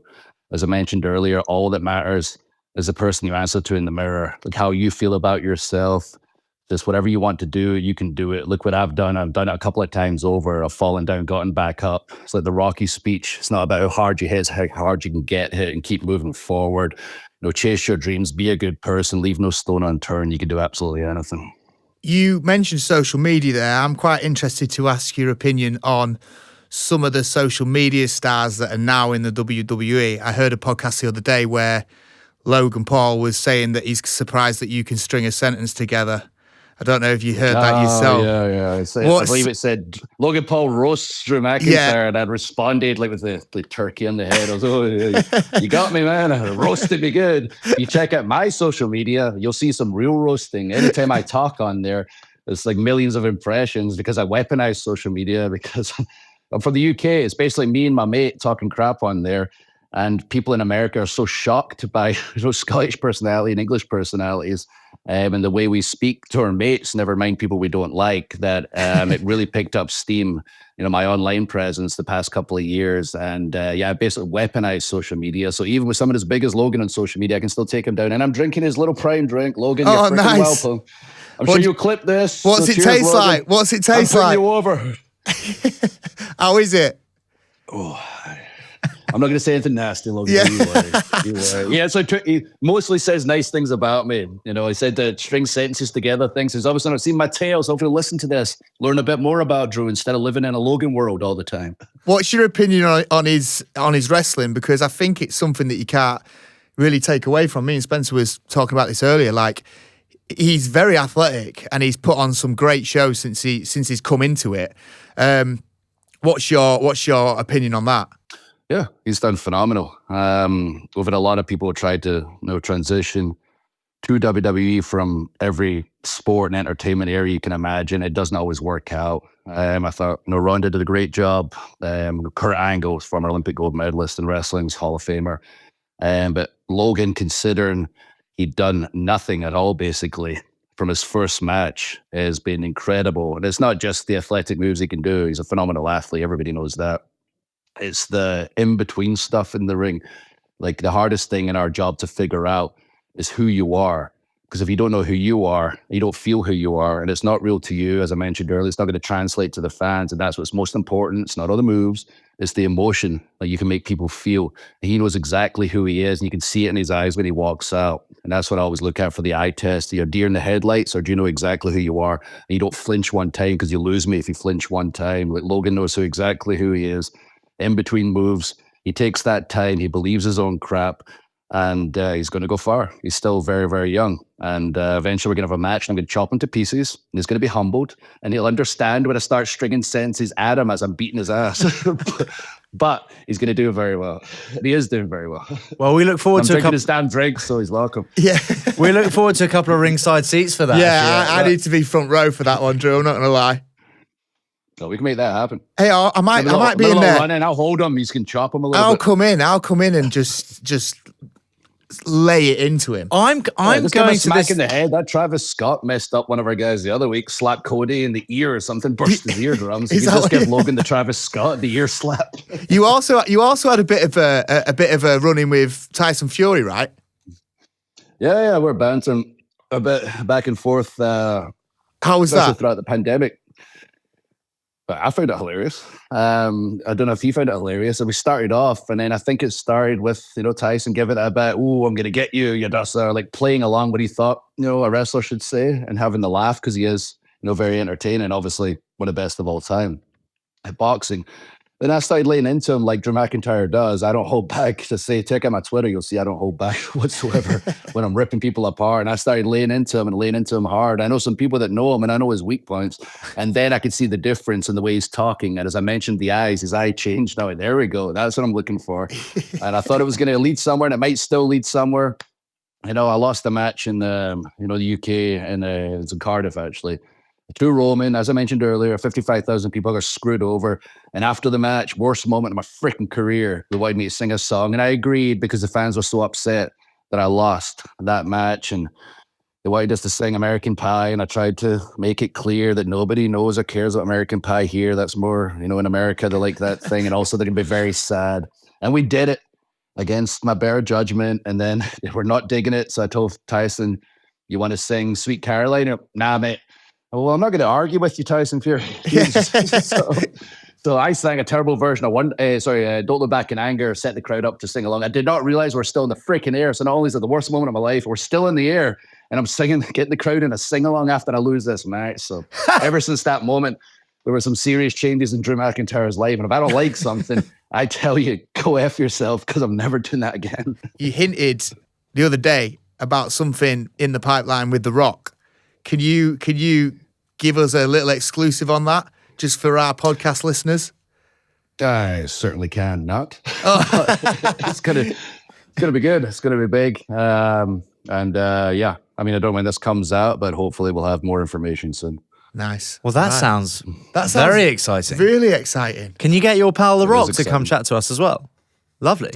As I mentioned earlier, all that matters is the person you answer to in the mirror, like how you feel about yourself. Just whatever you want to do, you can do it. Look what I've done. I've done it a couple of times over. I've fallen down, gotten back up. It's like the Rocky speech. It's not about how hard you hit, it's how hard you can get hit and keep moving forward. Chase your dreams, be a good person, leave no stone unturned. You can do absolutely anything. You mentioned social media there. I'm quite interested to ask your opinion on some of the social media stars that are now in the WWE. I heard a podcast the other day where Logan Paul was saying that he's surprised that you can string a sentence together. I don't know if you heard that yourself. Yeah. I believe it said Logan Paul roasts Drew McIntyre, and I'd responded like with the turkey on the head. I was, you got me, man. Roasted me good. If you check out my social media, you'll see some real roasting. Anytime I talk on there, it's like millions of impressions because I weaponize social media, because I'm from the UK. It's basically me and my mate talking crap on there. And people in America are so shocked by Scottish personality and English personalities, and the way we speak to our mates, never mind people we don't like, that it really picked up steam, my online presence the past couple of years. And I basically weaponized social media. So even with someone as big as Logan on social media, I can still take him down. And I'm drinking his little prime drink. Logan, you're freaking welcome. I'm sure you'll clip this. What's it taste like? What's it taste like? I'm putting you over. How is it? Oh, I'm not going to say anything nasty, Logan. Yeah. Yeah, so he mostly says nice things about me. He said to string sentences together, things. He's obviously not seen my tales. Hopefully listen to this, learn a bit more about Drew instead of living in a Logan world all the time. What's your opinion on his wrestling? Because I think it's something that you can't really take away from. Me and Spencer was talking about this earlier. Like, he's very athletic and he's put on some great shows since he's come into it. What's your opinion on that? Yeah, he's done phenomenal. We've had a lot of people tried to transition to WWE from every sport and entertainment area you can imagine. It doesn't always work out. I thought, Ronda did a great job. Kurt Angle, former Olympic gold medalist in wrestling's Hall of Famer. But Logan, considering he'd done nothing at all, basically, from his first match, has been incredible. And it's not just the athletic moves he can do. He's a phenomenal athlete. Everybody knows that. It's the in-between stuff in the ring. Like, the hardest thing in our job to figure out is who you are. Because if you don't know who you are, you don't feel who you are, and it's not real to you, as I mentioned earlier, it's not going to translate to the fans, and that's what's most important. It's not all the moves, it's the emotion that you can make people feel. And he knows exactly who he is, and you can see it in his eyes when he walks out. And that's what I always look at for the eye test. Are you a deer in the headlights, or do you know exactly who you are? And you don't flinch one time, because you lose me if you flinch one time. Like, Logan knows exactly who he is. In between moves, he takes that time, he believes his own crap, and he's going to go far. He's still very, very young. And eventually we're going to have a match, and I'm going to chop him to pieces. And he's going to be humbled, and he'll understand when I start stringing sentences at him as I'm beating his ass. But he's going to do very well. He is doing very well. Well, we look forward I'm to drinking his damn drink, so he's welcome. Yeah. we look forward to a couple of ringside seats for that. Yeah, I need to be front row for that one, Drew. I'm not going to lie. So we can make that happen. Hey, I might be in there. Running, I'll hold him. You can chop him a little bit. I'll come in and just lay it into him. I'm going to smack this. in the head. That Travis Scott messed up one of our guys the other week, slapped Cody in the ear or something, burst his eardrums. You can just give Logan the Travis Scott the ear slap. You also had a bit of a run-in with Tyson Fury, right? Yeah, we're bouncing a bit back and forth. How was especially that? throughout the pandemic? But I found it hilarious. I don't know if you found it hilarious. And we started off, and then I think it started with, Tyson giving it a bit, "Ooh, I'm going to get you, dusser," like playing along what he thought, a wrestler should say, and having the laugh because he is, very entertaining. Obviously, one of the best of all time at boxing. Then I started laying into him like Drew McIntyre does. I don't hold back to say, check out my Twitter, you'll see I don't hold back whatsoever when I'm ripping people apart. And I started laying into him hard. I know some people that know him, and I know his weak points. And then I could see the difference in the way he's talking. And as I mentioned, the eyes, his eye changed. Now, there we go. That's what I'm looking for. And I thought it was going to lead somewhere, and it might still lead somewhere. I lost the match in the UK, and it's in Cardiff, actually. To Roman, as I mentioned earlier, 55,000 people got screwed over. And after the match, worst moment of my freaking career, they wanted me to sing a song. And I agreed because the fans were so upset that I lost that match. And they wanted us to sing American Pie. And I tried to make it clear that nobody knows or cares about American Pie here. That's more, in America, they like that thing. And also they're going to be very sad. And we did it against my better judgment. And then we're not digging it. So I told Tyson, "You want to sing Sweet Caroline?" "Nah, mate." "Well, I'm not going to argue with you, Tyson Fury." So I sang a terrible version of Don't Look Back in Anger, set the crowd up to sing along. I did not realize we're still in the freaking air. So not only is it the worst moment of my life, we're still in the air, and I'm singing, getting the crowd in a sing-along after I lose this match. So ever since that moment, there were some serious changes in Drew McIntyre's life. And if I don't like something, I tell you, go F yourself, because I'm never doing that again. You hinted the other day about something in the pipeline with The Rock. Can you give us a little exclusive on that, just for our podcast listeners? I certainly can not. It's gonna be good. It's gonna be big. Yeah. I mean, I don't know when this comes out, but hopefully we'll have more information soon. Nice. Well, that sounds very exciting. Really exciting. Can you get your pal The Rock to exciting. come chat to us as well? Lovely.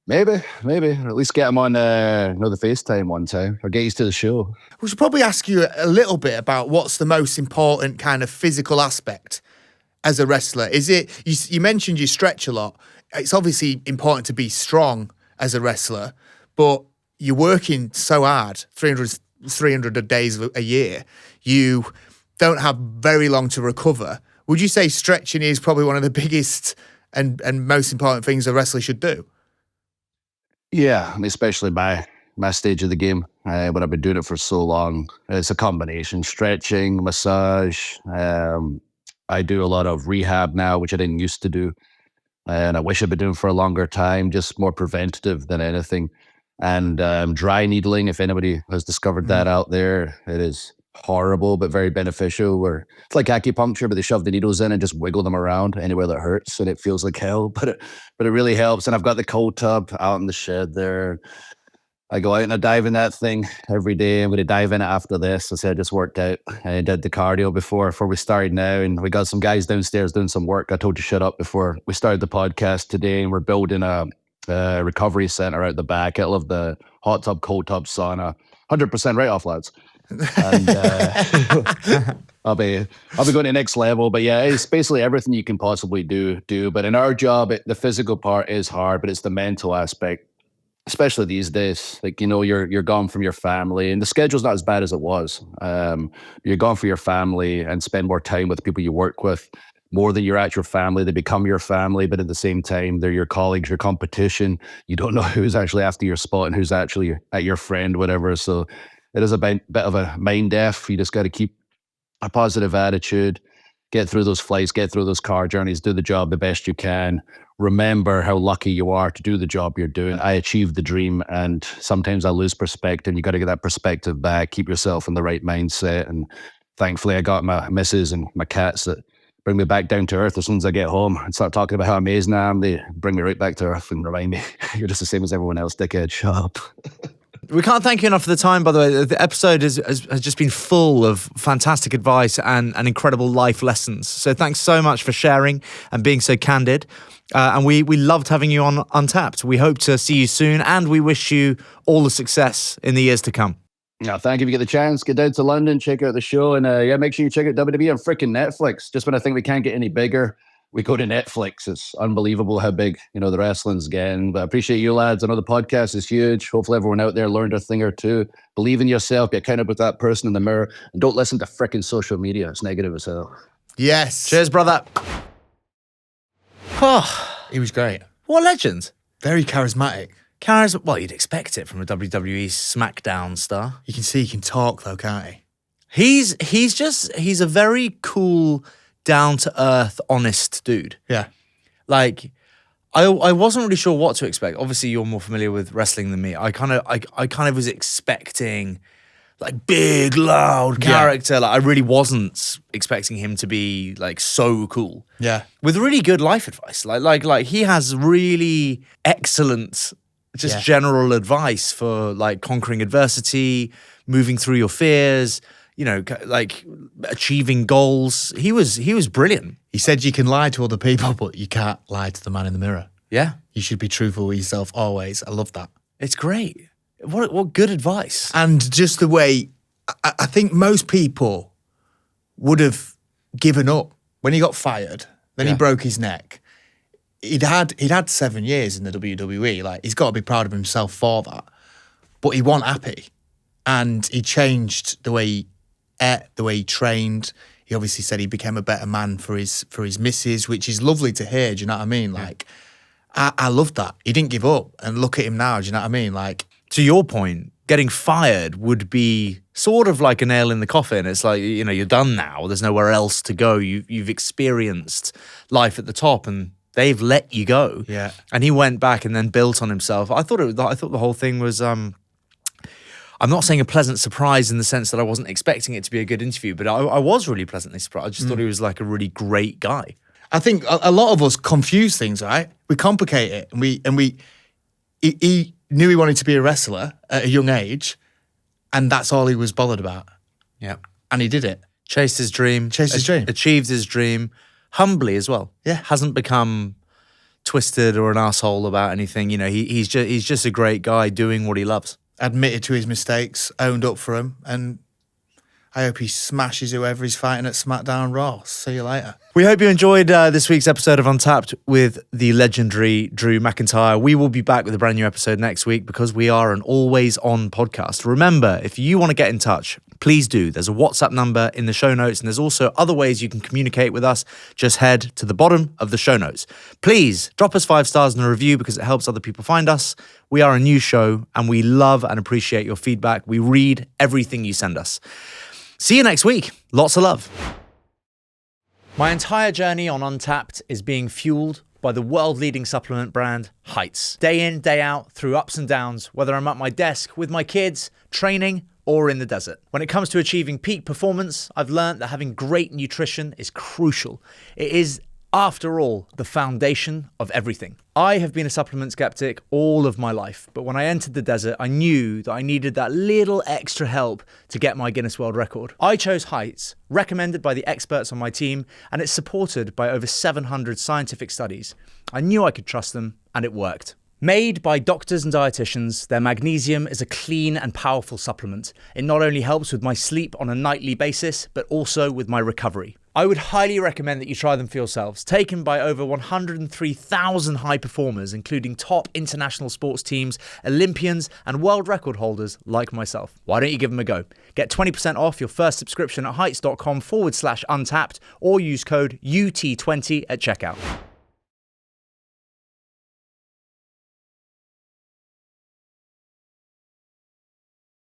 Maybe, or at least get him on the FaceTime one time, or get used to the show. We should probably ask you a little bit about what's the most important kind of physical aspect as a wrestler. Is it, you mentioned you stretch a lot. It's obviously important to be strong as a wrestler, but you're working so hard, 300 days a year. You don't have very long to recover. Would you say stretching is probably one of the biggest and most important things a wrestler should do? Yeah, and especially my stage of the game, when I've been doing it for so long. It's a combination: stretching, massage. I do a lot of rehab now, which I didn't used to do. And I wish I'd been doing for a longer time, just more preventative than anything. And dry needling, if anybody has discovered that out there, it is horrible, but very beneficial. Where it's like acupuncture, but they shove the needles in and just wiggle them around anywhere that hurts, and it feels like hell. But it really helps. And I've got the cold tub out in the shed there. I go out and I dive in that thing every day. I'm going to dive in it after this. I said I just worked out. I did the cardio before we started now, and we got some guys downstairs doing some work. I told you shut up before we started the podcast today, and we're building a recovery center out the back. It'll have the hot tub, cold tub, sauna, 100% right off, lads. And I'll be going to the next level. But yeah, it's basically everything you can possibly do. But in our job, the physical part is hard, but it's the mental aspect. Especially these days, like, you know, you're gone from your family, and the schedule's not as bad as it was. You're gone from your family and spend more time with people you work with, more than your actual family. They become your family, but at the same time, they're your colleagues, your competition. You don't know who's actually after your spot and who's actually at your friend, whatever. So it is a bit of a mind F. You just got to keep a positive attitude, get through those flights, get through those car journeys, do the job the best you can. Remember how lucky you are to do the job you're doing. I achieved the dream, and sometimes I lose perspective. You got to get that perspective back, keep yourself in the right mindset. And thankfully, I got my missus and my cats that bring me back down to earth as soon as I get home and start talking about how amazing I am. They bring me right back to earth and remind me, you're just the same as everyone else, dickhead. Shut up. We can't thank you enough for the time, by the way. The episode has just been full of fantastic advice and incredible life lessons. So thanks so much for sharing and being so candid. And we loved having you on Untapped. We hope to see you soon, and we wish you all the success in the years to come. Yeah, thank you. If you get the chance, get down to London, check out the show, and yeah, make sure you check out WWE on freaking Netflix. Just when I think we can't get any bigger, we go to Netflix. It's unbelievable how big, you know, the wrestling's getting. But I appreciate you lads. I know the podcast is huge. Hopefully everyone out there learned a thing or two. Believe in yourself, be accountable with that person in the mirror, and don't listen to freaking social media. It's negative as hell. Yes. Cheers, brother. Oh, He was great. what a legend. Very charismatic. Well, you'd expect it from a WWE SmackDown star. You can see he can talk though, can't he? He's a very cool, down to earth, honest dude. Yeah. Like, I wasn't really sure what to expect. Obviously, you're more familiar with wrestling than me. I kind of was expecting like big, loud character. Like, I really wasn't expecting him to be like so cool. Yeah. With really good life advice. Like he has really excellent just general advice for like conquering adversity, moving through your fears, you know, like achieving goals. He was brilliant. He said you can lie to other people, but you can't lie to the man in the mirror. Yeah. You should be truthful with yourself always. I love that. It's great. What good advice. And just the way, I think most people would have given up when he got fired. Then he broke his neck. He'd had 7 years in the WWE. Like, he's got to be proud of himself for that. But he wasn't happy, and he changed the way he ate, the way he trained. He obviously said he became a better man for his missus, which is lovely to hear. Do you know what I mean? Like, I love that. He didn't give up, and look at him now. Do you know what I mean? Like, to your point, getting fired would be sort of like a nail in the coffin. It's like, you know, you're done now. There's nowhere else to go. You've experienced life at the top, and they've let you go. Yeah. And he went back and then built on himself. I thought the whole thing was. I'm not saying a pleasant surprise in the sense that I wasn't expecting it to be a good interview, but I was really pleasantly surprised. I just thought he was like a really great guy. I think a lot of us confuse things, right? We complicate it, and he knew he wanted to be a wrestler at a young age, and that's all he was bothered about. Yeah. And he did it. Chased his dream. Achieved his dream. Humbly as well. Yeah. Hasn't become twisted or an asshole about anything. You know, he's just a great guy doing what he loves. Admitted to his mistakes, owned up for him, and I hope he smashes whoever he's fighting at SmackDown Raw. See you later. We hope you enjoyed this week's episode of Untapped with the legendary Drew McIntyre. We will be back with a brand new episode next week because we are an always-on podcast. Remember, if you want to get in touch, please do. There's a WhatsApp number in the show notes, and there's also other ways you can communicate with us. Just head to the bottom of the show notes. Please drop us 5 stars in a review because it helps other people find us. We are a new show, and we love and appreciate your feedback. We read everything you send us. See you next week. Lots of love. My entire journey on Untapped is being fueled by the world-leading supplement brand Heights. Day in, day out, through ups and downs, whether I'm at my desk with my kids, training, or in the desert. When it comes to achieving peak performance, I've learned that having great nutrition is crucial. It is After all, the foundation of everything. I have been a supplement skeptic all of my life, but when I entered the desert, I knew that I needed that little extra help to get my Guinness World Record. I chose Heights, recommended by the experts on my team, and it's supported by over 700 scientific studies. I knew I could trust them, and it worked. Made by doctors and dietitians, their magnesium is a clean and powerful supplement. It not only helps with my sleep on a nightly basis, but also with my recovery. I would highly recommend that you try them for yourselves. Taken by over 103,000 high performers, including top international sports teams, Olympians, and world record holders like myself. Why don't you give them a go? Get 20% off your first subscription at heights.com/untapped or use code UT20 at checkout.